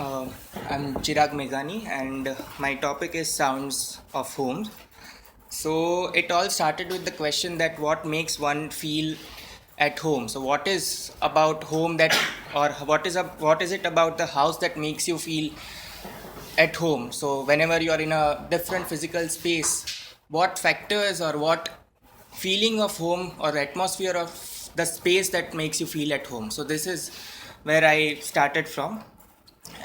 Uh, I'm Chirag Meghani, and my topic is sounds of homes. So it all started with the question that what makes one feel at home. So what is about home that, or what is it about the house that makes you feel at home? So whenever you are in a different physical space, what factors or what feeling of home or atmosphere of the space that makes you feel at home? So this is where I started from,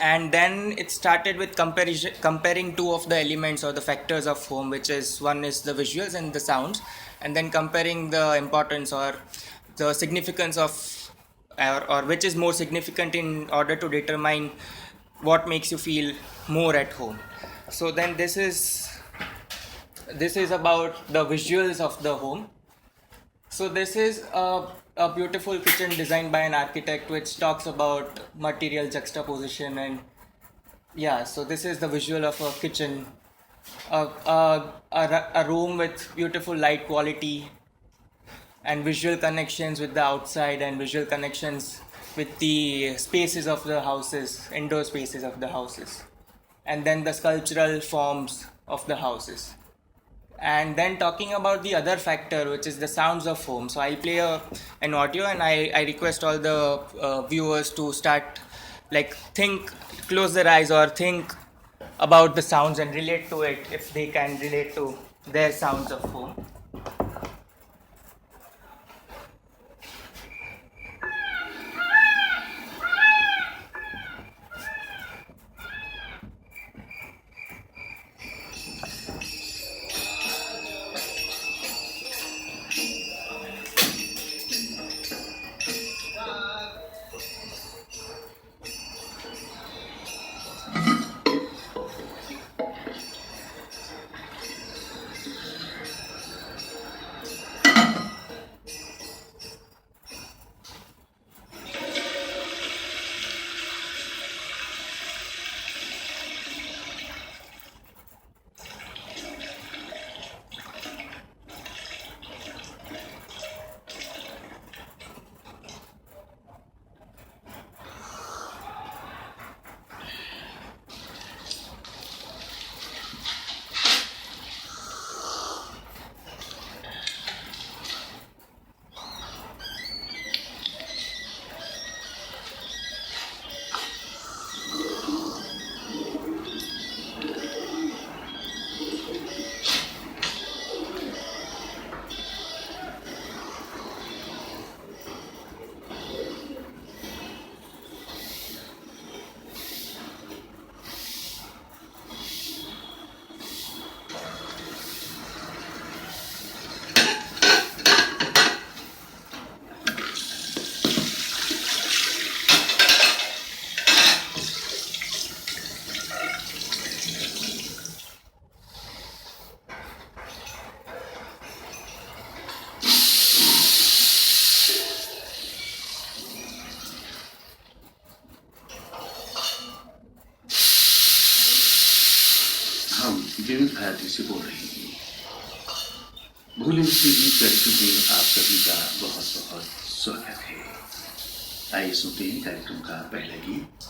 and then it started with comparing two of the elements or the factors of home, which is one is the visuals and the sounds, and then comparing the importance or the significance of or which is more significant in order to determine what makes you feel more at home. So then this is about the visuals of the home. So this is a beautiful kitchen designed by an architect, which talks about material juxtaposition. And yeah, so this is the visual of a kitchen, a room with beautiful light quality and visual connections with the outside and visual connections with the spaces of the houses, indoor spaces of the houses, and then the sculptural forms of the houses. And then talking about the other factor, which is the sounds of home. So I'll play an audio, and I request all the viewers to start, like, close their eyes or think about the sounds and relate to it if they can relate to their sounds of home. हम विविध भारती से बोल रहे हैं। भूले से गीत कार्यक्रम में आप सभी का बहुत बहुत स्वागत है। आइए सुनते हैं कार्यक्रम का पहला गीत।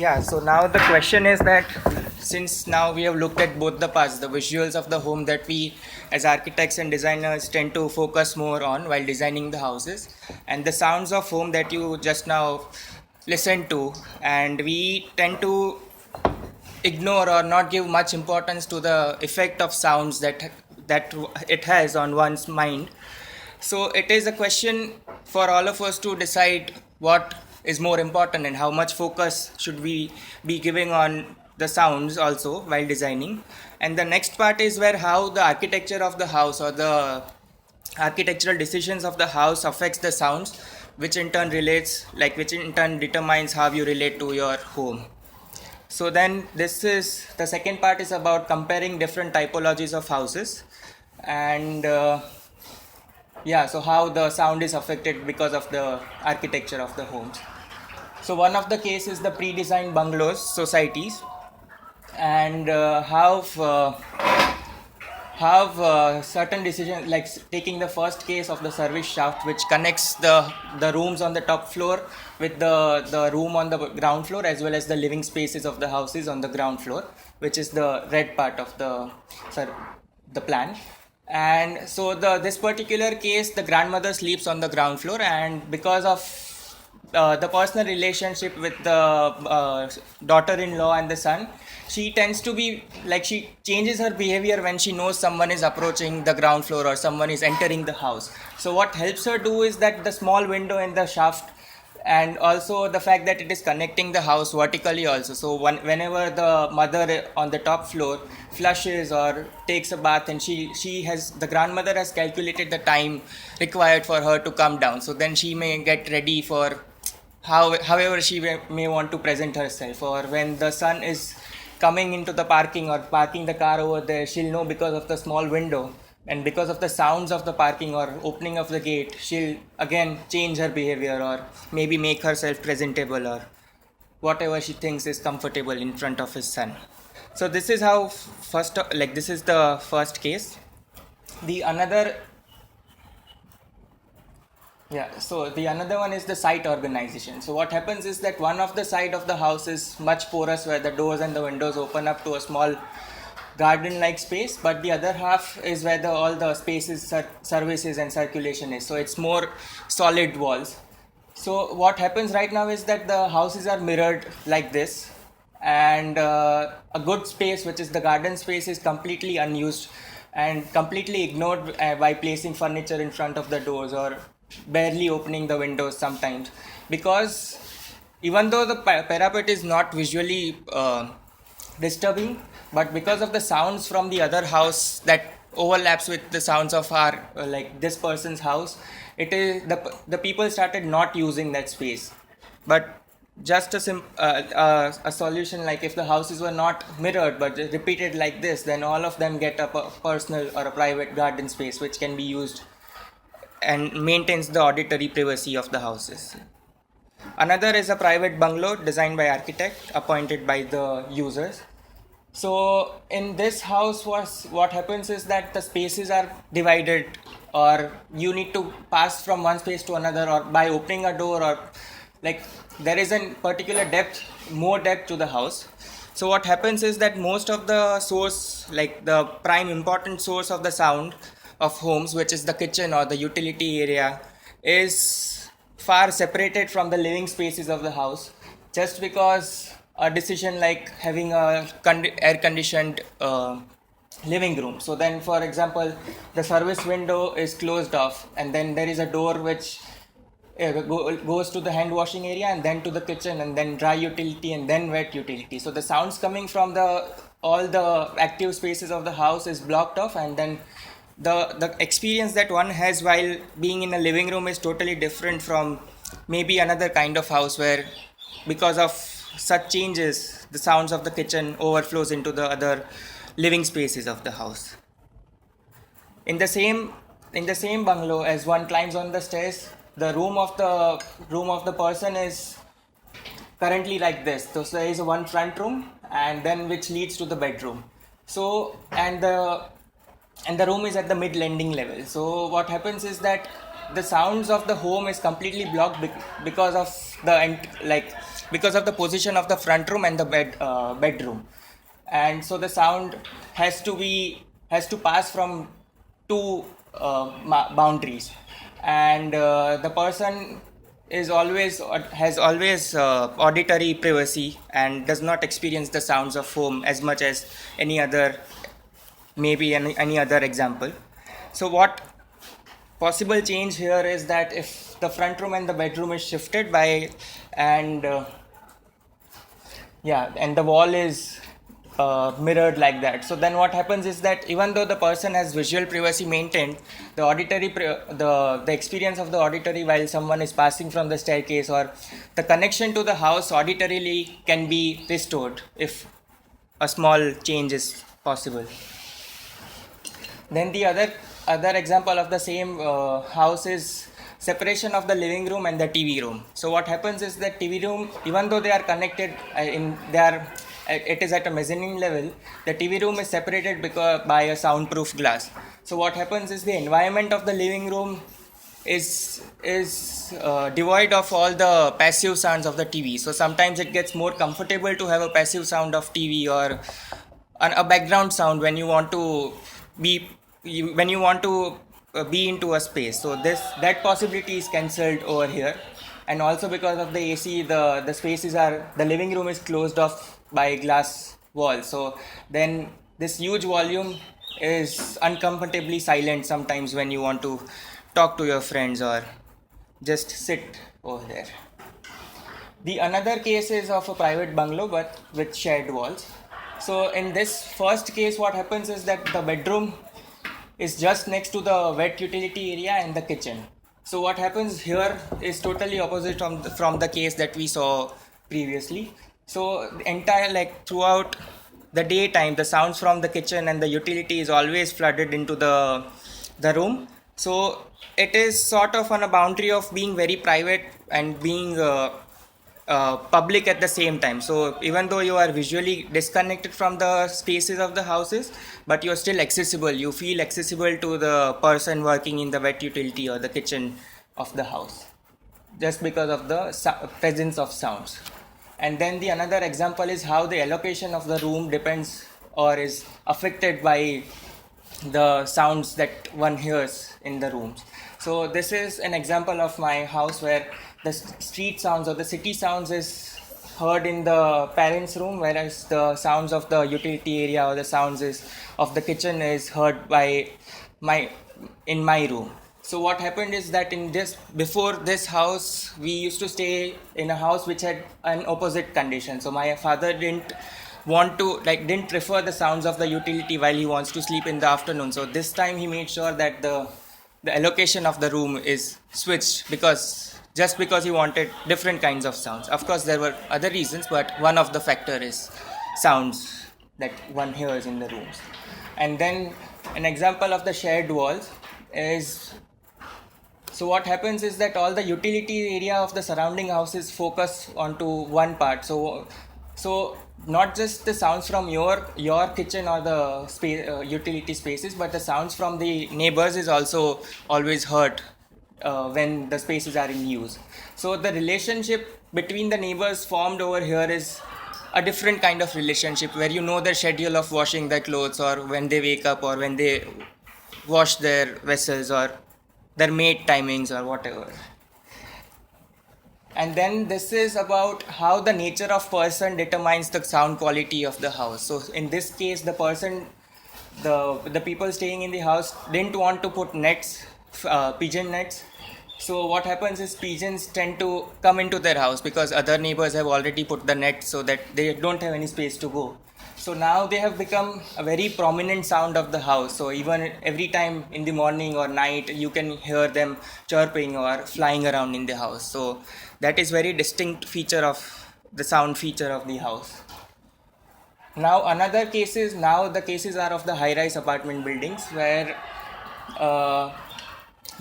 Yeah, so now the question is that since now we have looked at both the parts, the visuals of the home that we as architects and designers tend to focus more on while designing the houses, and the sounds of home that you just now listened to, and we tend to ignore or not give much importance to the effect of sounds that it has on one's mind. So it is a question for all of us to decide what is more important and how much focus should we be giving on the sounds also while designing. And the next part is where how the architecture of the house or the architectural decisions of the house affects the sounds, which in turn determines how you relate to your home. So then this is the second part is about comparing different typologies of houses, and so how the sound is affected because of the architecture of the homes. So one of the cases is the pre-designed bungalows societies, and have certain decisions like taking the first case of the service shaft, which connects the rooms on the top floor with the room on the ground floor, as well as the living spaces of the houses on the ground floor, which is the red part of the plan. And so this particular case, the grandmother sleeps on the ground floor, and because of the personal relationship with the daughter-in-law and the son, she tends to be like, she changes her behavior when she knows someone is approaching the ground floor or someone is entering the house. So what helps her do is that the small window in the shaft, and also the fact that it is connecting the house vertically also. So whenever the mother on the top floor flushes or takes a bath, and the grandmother has calculated the time required for her to come down, so then she may get ready for however she may want to present herself. Or when the son is coming into the parking or parking the car over there, she'll know because of the small window, and because of the sounds of the parking or opening of the gate, she'll again change her behavior or maybe make herself presentable or whatever she thinks is comfortable in front of his son. So this is how this is the first case. The another one is the site organization. So what happens is that one of the side of the house is much porous, where the doors and the windows open up to a small garden-like space, but the other half is where all the spaces, services and circulation is. So it's more solid walls. So what happens right now is that the houses are mirrored like this, and a good space, which is the garden space, is completely unused and completely ignored by placing furniture in front of the doors or barely opening the windows sometimes, because even though the parapet is not visually disturbing, but because of the sounds from the other house that overlaps with the sounds of our this person's house, it is the people started not using that space. But just a solution, like if the houses were not mirrored but repeated like this, then all of them get a personal or a private garden space which can be used and maintains the auditory privacy of the houses. Another is a private bungalow designed by architect appointed by the users. So in this house, what happens is that the spaces are divided, or you need to pass from one space to another, or by opening a door, or there is a particular more depth to the house. So what happens is that most of the source, the prime important source of the sound of homes, which is the kitchen or the utility area, is far separated from the living spaces of the house, just because a decision like having a air conditioned living room. So then, for example, the service window is closed off, and then there is a door which goes to the hand washing area, and then to the kitchen, and then dry utility, and then wet utility. So the sounds coming from all the active spaces of the house is blocked off, and then the experience that one has while being in a living room is totally different from maybe another kind of house where, because of such changes, the sounds of the kitchen overflows into the other living spaces of the house. In the same bungalow, as one climbs on the stairs, the room of the person is currently like this. So there is one front room, and then which leads to the bedroom. So and the room is at the mid landing level. So what happens is that the sounds of the home is completely blocked because of because of the position of the front room and the bedroom, and so the sound has to pass from two boundaries, and the person has always auditory privacy and does not experience the sounds of home as much as any other example. So what possible change here is that if the front room and the bedroom is shifted and and the wall is mirrored like that, so then what happens is that even though the person has visual privacy maintained, the experience of the auditory while someone is passing from the staircase, or the connection to the house auditorily, can be restored if a small change is possible. Then the other example of the same house is separation of the living room and the TV room. So what happens is that TV room, even though they are connected, it is at a mezzanine level, the TV room is separated by a soundproof glass. So what happens is the environment of the living room is devoid of all the passive sounds of the TV. So sometimes it gets more comfortable to have a passive sound of TV or a background sound when you want to be into a space. So that possibility is cancelled over here, and also because of the AC, the living room is closed off by glass wall. So then this huge volume is uncomfortably silent sometimes when you want to talk to your friends or just sit over there. The another case is of a private bungalow but with shared walls. So in this first case, what happens is that the bedroom is just next to the wet utility area and the kitchen. So what happens here is totally opposite from the case that we saw previously. So throughout the daytime, the sounds from the kitchen and the utility is always flooded into the room. So it is sort of on a boundary of being very private and being public at the same time. So even though you are visually disconnected from the spaces of the houses, but you are still accessible. You feel accessible to the person working in the wet utility or the kitchen of the house, just because of the presence of sounds. And then the another example is how the allocation of the room depends or is affected by the sounds that one hears in the rooms. So this is an example of my house where the street sounds or the city sounds is heard in the parents' room, whereas the sounds of the utility area or the sounds of the kitchen is heard in my room. So what happened is that before this house, we used to stay in a house which had an opposite condition. So my father didn't prefer the sounds of the utility while he wants to sleep in the afternoon. So this time he made sure that the allocation of the room is switched because he wanted different kinds of sounds. Of course, there were other reasons, but one of the factor is sounds that one hears in the rooms. And then an example of the shared walls is, so what happens is that all the utility area of the surrounding houses focus onto one part. So not just the sounds from your kitchen or the utility spaces, but the sounds from the neighbors is also always heard when the spaces are in use. So the relationship between the neighbors formed over here is a different kind of relationship, where you know their schedule of washing their clothes, or when they wake up, or when they wash their vessels, or their mate timings, or whatever. And then this is about how the nature of person determines the sound quality of the house. So in this case, the people staying in the house didn't want to put nets, pigeon nets. So what happens is pigeons tend to come into their house because other neighbors have already put the net so that they don't have any space to go. So now they have become a very prominent sound of the house. So even every time in the morning or night, you can hear them chirping or flying around in the house. So that is very distinct feature of the sound feature of the house. Now the cases are of the high-rise apartment buildings, where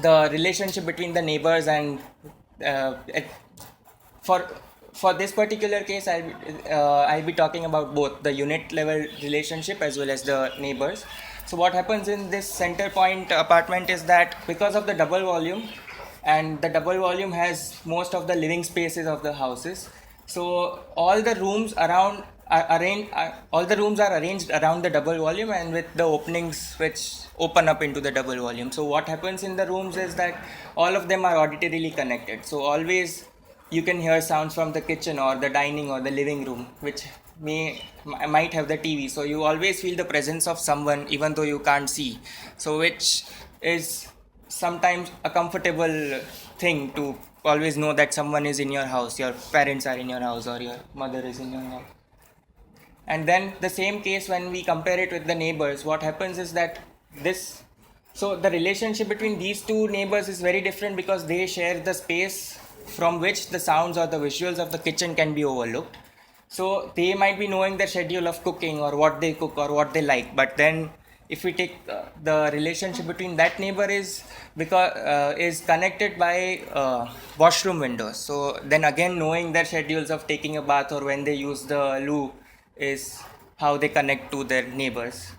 the relationship between the neighbors and for this particular case, I'll be talking about both the unit level relationship as well as the neighbors. So what happens in this center point apartment is that because of the double volume, and the double volume has most of the living spaces of the houses. So all the rooms around all the rooms are arranged around the double volume and with the openings which open up into the double volume. So what happens in the rooms is that all of them are auditorily connected. So always you can hear sounds from the kitchen or the dining or the living room, which might have the TV. So you always feel the presence of someone even though you can't see. So which is sometimes a comfortable thing to always know that someone is in your house, your parents are in your house or your mother is in your house. And then the same case when we compare it with the neighbors, what happens is that the relationship between these two neighbors is very different because they share the space from which the sounds or the visuals of the kitchen can be overlooked. So they might be knowing the schedule of cooking or what they cook or what they like, but then if we take the relationship between that neighbor is connected by washroom windows. So then again, knowing their schedules of taking a bath or when they use the loo is how they connect to their neighbors.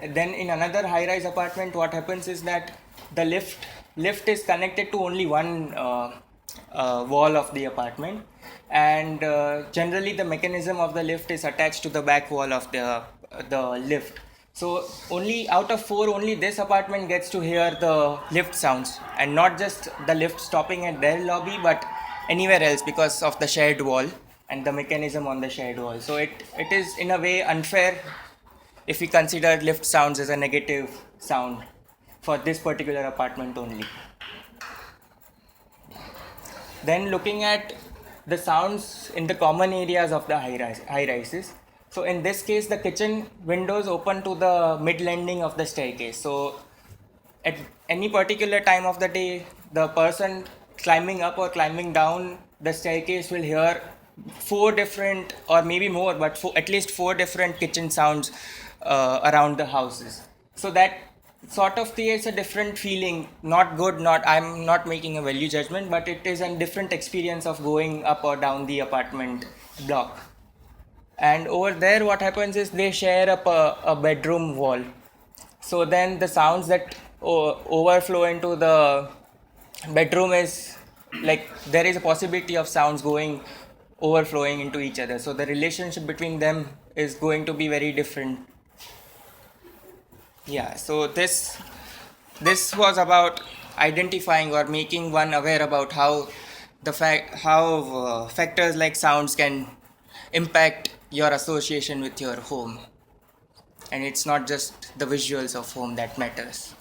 Then in another high-rise apartment, what happens is that the lift is connected to only one wall of the apartment, and generally the mechanism of the lift is attached to the back wall of the lift. So only out of 4, only this apartment gets to hear the lift sounds, and not just the lift stopping at their lobby, but anywhere else because of the shared wall and the mechanism on the shared wall. So it is in a way unfair if we consider lift sounds as a negative sound for this particular apartment only. Then looking at the sounds in the common areas of the high rises. So in this case, the kitchen windows open to the mid landing of the staircase. So at any particular time of the day, the person climbing up or climbing down the staircase will hear 4 different, or maybe more, but at least 4 different kitchen sounds around the houses. So that sort of creates a different feeling. Not good, I'm not making a value judgment, but it is a different experience of going up or down the apartment block. And over there, what happens is they share up a bedroom wall. So then the sounds that overflow into the bedroom is like there is a possibility of sounds overflowing into each other. So the relationship between them is going to be very different. Yeah, so this was about identifying or making one aware about how factors like sounds can impact your association with your home, and it's not just the visuals of home that matters.